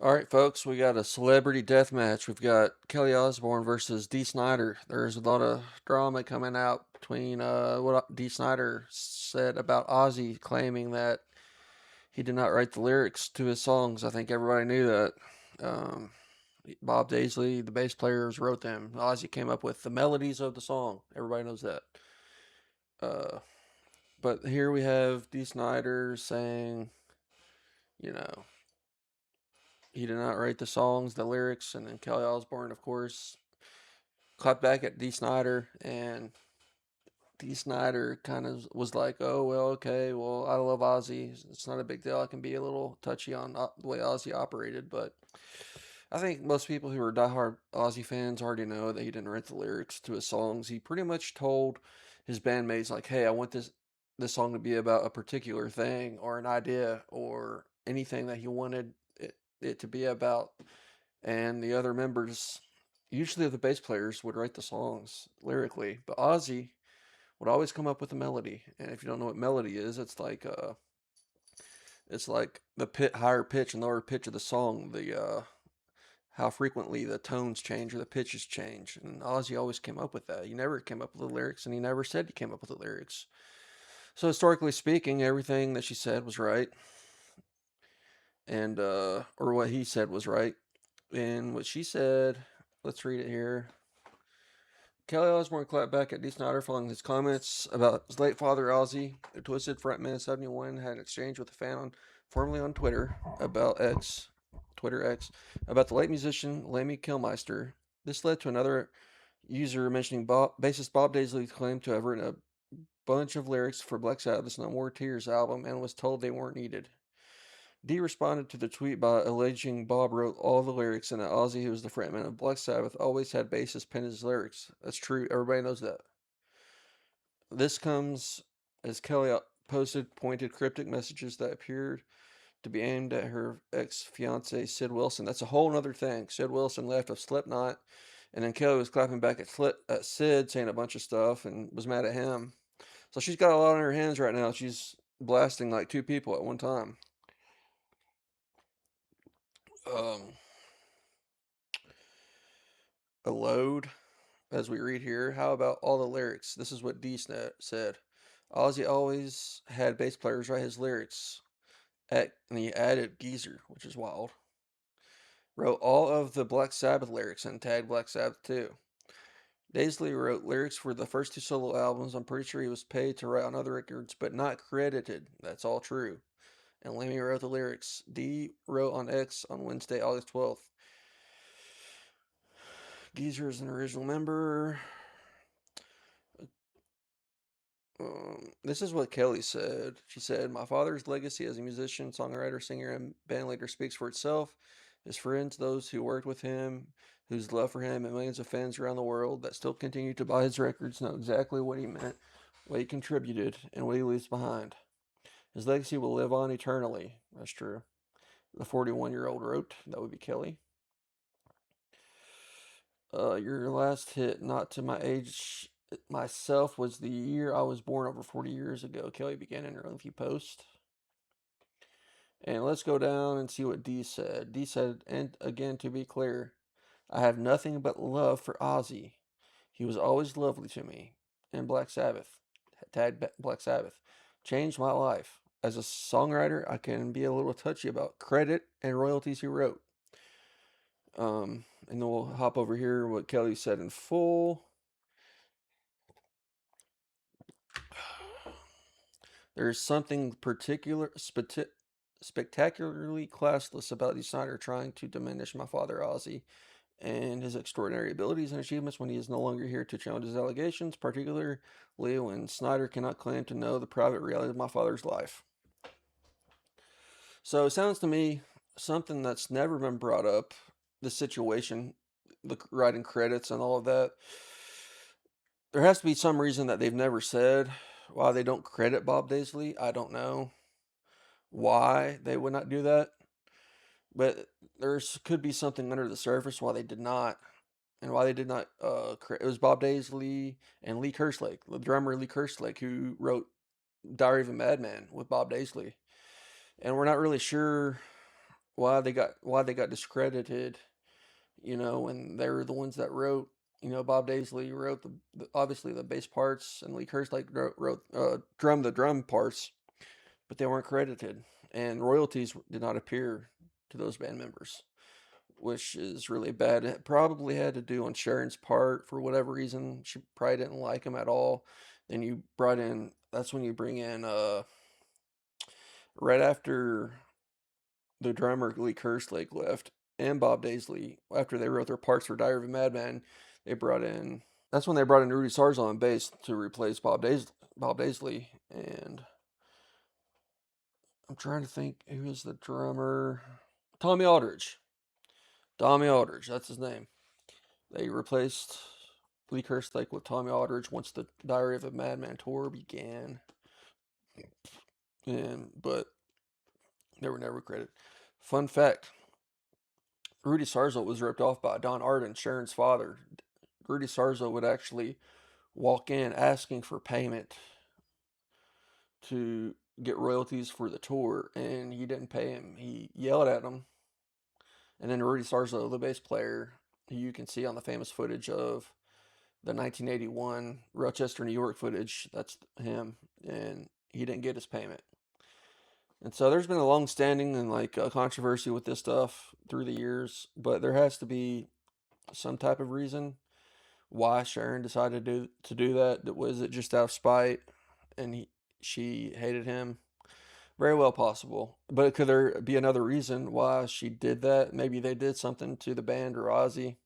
All right, folks, we got a celebrity death match. We've got Kelly Osbourne versus Dee Snider. There's a lot of drama coming out between what Dee Snider said about Ozzy, claiming that he did not write the lyrics to his songs. I think everybody knew that. Um, Bob Daisley, the bass players, wrote them. Ozzy came up with the melodies of the song. Everybody knows that. Uh, but here we have Dee Snider saying, you know, he did not write the songs, the lyrics, and then Kelly Osbourne, of course, clapped back at Dee Snider, and Dee Snider kind of was like, "Oh well, okay, well I love Ozzy. It's not a big deal. I can be a little touchy on the way Ozzy operated, but I think most people who are diehard Ozzy fans already know that he didn't write the lyrics to his songs. He pretty much told his bandmates like, "Hey, I want this song to be about a particular thing or an idea or anything that he wanted it to be about." And the other members, usually the bass players, would write the songs lyrically, but Ozzy would always come up with a melody. And if you don't know what melody is, it's like the higher pitch and lower pitch of the song, the how frequently the tones change or the pitches change. And Ozzy always came up with that. He never came up with the lyrics, and he never said he came up with the lyrics. So historically speaking, everything that she said was right, and or what he said was right. And what she said, let's read it here. Kelly Osbourne clapped back at Dee Snider following his comments about his late father Ozzy. The Twisted frontman 71 had an exchange with a fan formerly on Twitter X, about the late musician Lemmy Kilmister. This led to another user mentioning bassist Bob Daisley claimed to have written a bunch of lyrics for Black Sabbath's No More Tears album and was told they weren't needed. Dee responded to the tweet by alleging Bob wrote all the lyrics and that Ozzy, who was the frontman of Black Sabbath, always had bassists pen his lyrics. That's true. Everybody knows that. This comes as Kelly posted pointed cryptic messages that appeared to be aimed at her ex fiance Sid Wilson. That's a whole other thing. Sid Wilson left of Slipknot, and then Kelly was clapping back at Sid, saying a bunch of stuff, and was mad at him. So she's got a lot on her hands right now. She's blasting like two people at one time. Um, a load, as we read here. How about all the lyrics? This is what said. Ozzy always had bass players write his lyrics. And he added Geezer, which is wild. Wrote all of the Black Sabbath lyrics and tagged Black Sabbath too. Daisley wrote lyrics for the first two solo albums. I'm pretty sure he was paid to write on other records, but not credited. That's all true. And Lemmy wrote the lyrics. Dee wrote on X on Wednesday, August 12th. Geezer is an original member. This is what Kelly said. She said, "My father's legacy as a musician, songwriter, singer, and bandleader speaks for itself. His friends, those who worked with him, whose love for him, and millions of fans around the world that still continue to buy his records know exactly what he meant, what he contributed, and what he leaves behind. His legacy will live on eternally." That's true. The 41-year-old wrote. That would be Kelly. Your last hit, not to my age myself, was the year I was born over 40 years ago. Kelly began in her lengthy post. And let's go down and see what Dee said. Dee said, and again, to be clear, I have nothing but love for Ozzy. He was always lovely to me. And Black Sabbath, tagged Black Sabbath, changed my life. As a songwriter, I can be a little touchy about credit and royalties he wrote. And then we'll hop over here what Kelly said in full. There's something spectacularly classless about Dee Snider trying to diminish my father Ozzy and his extraordinary abilities and achievements when he is no longer here to challenge his allegations, particularly when Snider cannot claim to know the private reality of my father's life. So it sounds to me something that's never been brought up, the situation, the writing credits and all of that. There has to be some reason that they've never said why they don't credit Bob Daisley. I don't know why they would not do that, but there's could be something under the surface why they did not, and why they did not. It was Bob Daisley and Lee Kerslake, the drummer Lee Kerslake, who wrote "Diary of a Madman" with Bob Daisley, and we're not really sure why they got discredited. When they were the ones that wrote. Bob Daisley wrote obviously the bass parts, and Lee Kerslake wrote the drum parts, but they weren't credited, and royalties did not appear to those band members, which is really bad. It probably had to do on Sharon's part for whatever reason. She probably didn't like him at all. Then you brought in. That's when you bring in right after the drummer Lee Kerslake left and Bob Daisley after they wrote their parts for Diary of a Madman. They brought in. That's when they brought in Rudy Sarzo on bass to replace Bob Daisley, and I'm trying to think who is the drummer. Tommy Aldridge. Tommy Aldridge, that's his name. They replaced Lee Kerslake with Tommy Aldridge once the Diary of a Madman tour began, but they were never credited. Fun fact: Rudy Sarzo was ripped off by Don Arden, Sharon's father. Rudy Sarzo would actually walk in asking for payment to get royalties for the tour, and he didn't pay him. He yelled at him, and then Rudy Sarzo, the bass player, who you can see on the famous footage of the 1981 Rochester, New York footage, that's him, and he didn't get his payment. And so there's been a long standing and like controversy with this stuff through the years, but there has to be some type of reason why Sharon decided to do that. Was it just out of spite and she hated him? Very well possible. But could there be another reason why she did that? Maybe they did something to the band or Ozzy.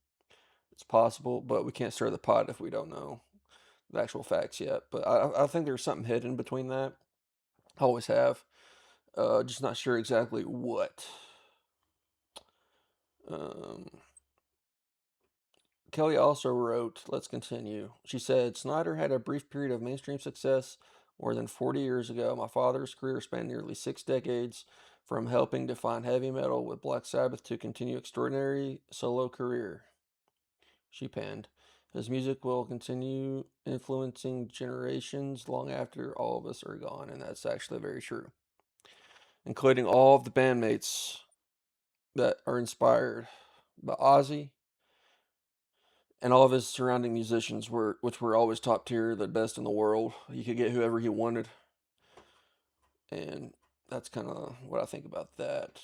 It's possible, but we can't stir the pot if we don't know the actual facts yet. But I think there's something hidden between that. I always have. Just not sure exactly what. Um, Kelly also wrote, let's continue. She said, Snider had a brief period of mainstream success more than 40 years ago. My father's career spanned nearly 6 decades, from helping define heavy metal with Black Sabbath to continue extraordinary solo career. She penned. His music will continue influencing generations long after all of us are gone, and that's actually very true. Including all of the bandmates that are inspired by Ozzy, and all of his surrounding musicians which were always top tier, the best in the world. He could get whoever he wanted, and that's kind of what I think about that.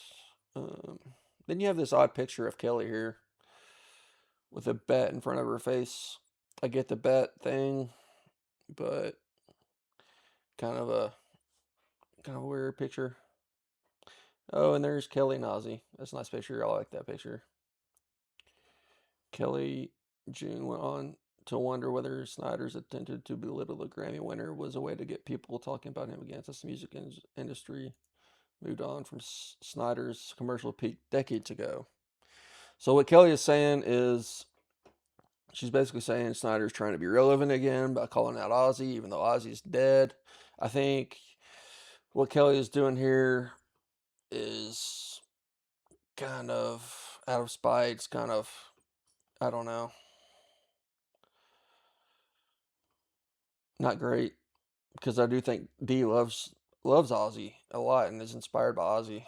Um, then you have this odd picture of Kelly here with a bat in front of her face. I get the bat thing, but kind of a weird picture. Oh, and there's Kelly and Ozzy. That's a nice picture. I like that picture. Kelly June went on to wonder whether Snider's attempted to belittle the Grammy winner was a way to get people talking about him again, since the music industry moved on from Snider's commercial peak decades ago. So what Kelly is saying is, she's basically saying Snider's trying to be relevant again by calling out Ozzy, even though Ozzy's dead. I think what Kelly is doing here is kind of out of spite. It's kind of, I don't know, not great, because I do think D loves Ozzy a lot and is inspired by Ozzy.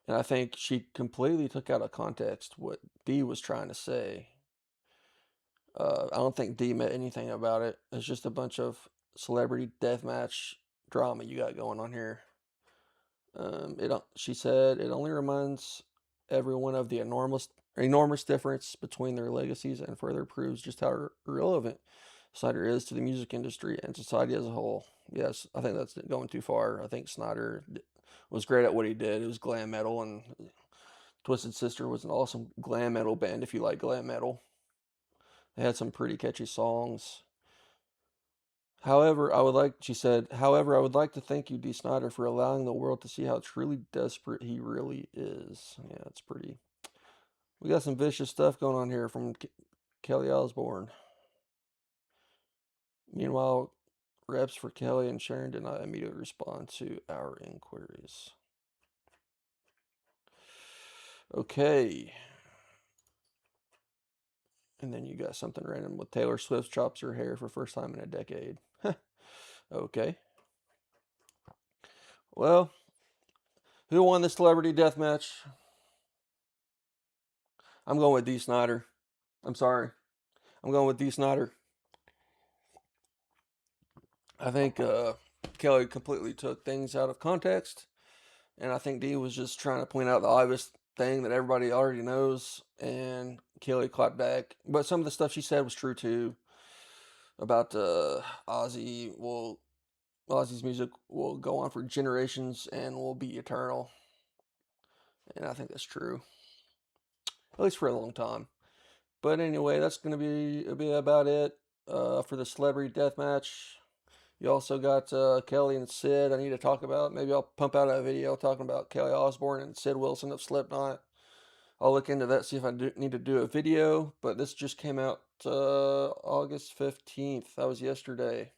And I think she completely took out of context what D was trying to say. I don't think D meant anything about it. It's just a bunch of celebrity deathmatch drama you got going on here. She said it only reminds everyone of the enormous difference between their legacies, and further proves just how irrelevant Snyder is to the music industry and society as a whole. Yes, I think that's going too far. I think Snyder was great at what he did. It was glam metal, and Twisted Sister was an awesome glam metal band if you like glam metal. They had some pretty catchy songs. She said, however, I would like to thank you, D. Snyder, for allowing the world to see how truly desperate he really is. Yeah, it's pretty. We got some vicious stuff going on here from Kelly Osbourne. Meanwhile, reps for Kelly and Sharon did not immediately respond to our inquiries. Okay. And then you got something random with Taylor Swift chops her hair for first time in a decade. Okay. Well, Who won the celebrity death match? I'm going with D. Snider. I'm sorry. I'm going with D. Snider. I think Kelly completely took things out of context, and I think D was just trying to point out the obvious thing that everybody already knows, and Kelly clapped back. But some of the stuff she said was true too about Ozzy. Well, Ozzy's music will go on for generations and will be eternal, and I think that's true, at least for a long time. But anyway, that's gonna be about it for the celebrity death match. You also got Kelly and Sid. I need to talk about. Maybe I'll pump out a video talking about Kelly Osbourne and Sid Wilson of Slipknot. I'll look into that, see if I need to do a video. But this just came out August 15th. That was yesterday.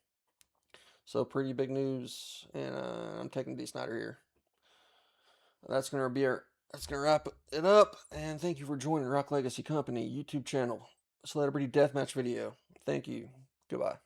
So pretty big news, and I'm taking D. Snider here. That's gonna wrap it up. And thank you for joining Rock Legacy Company YouTube channel Celebrity Deathmatch video. Thank you. Goodbye.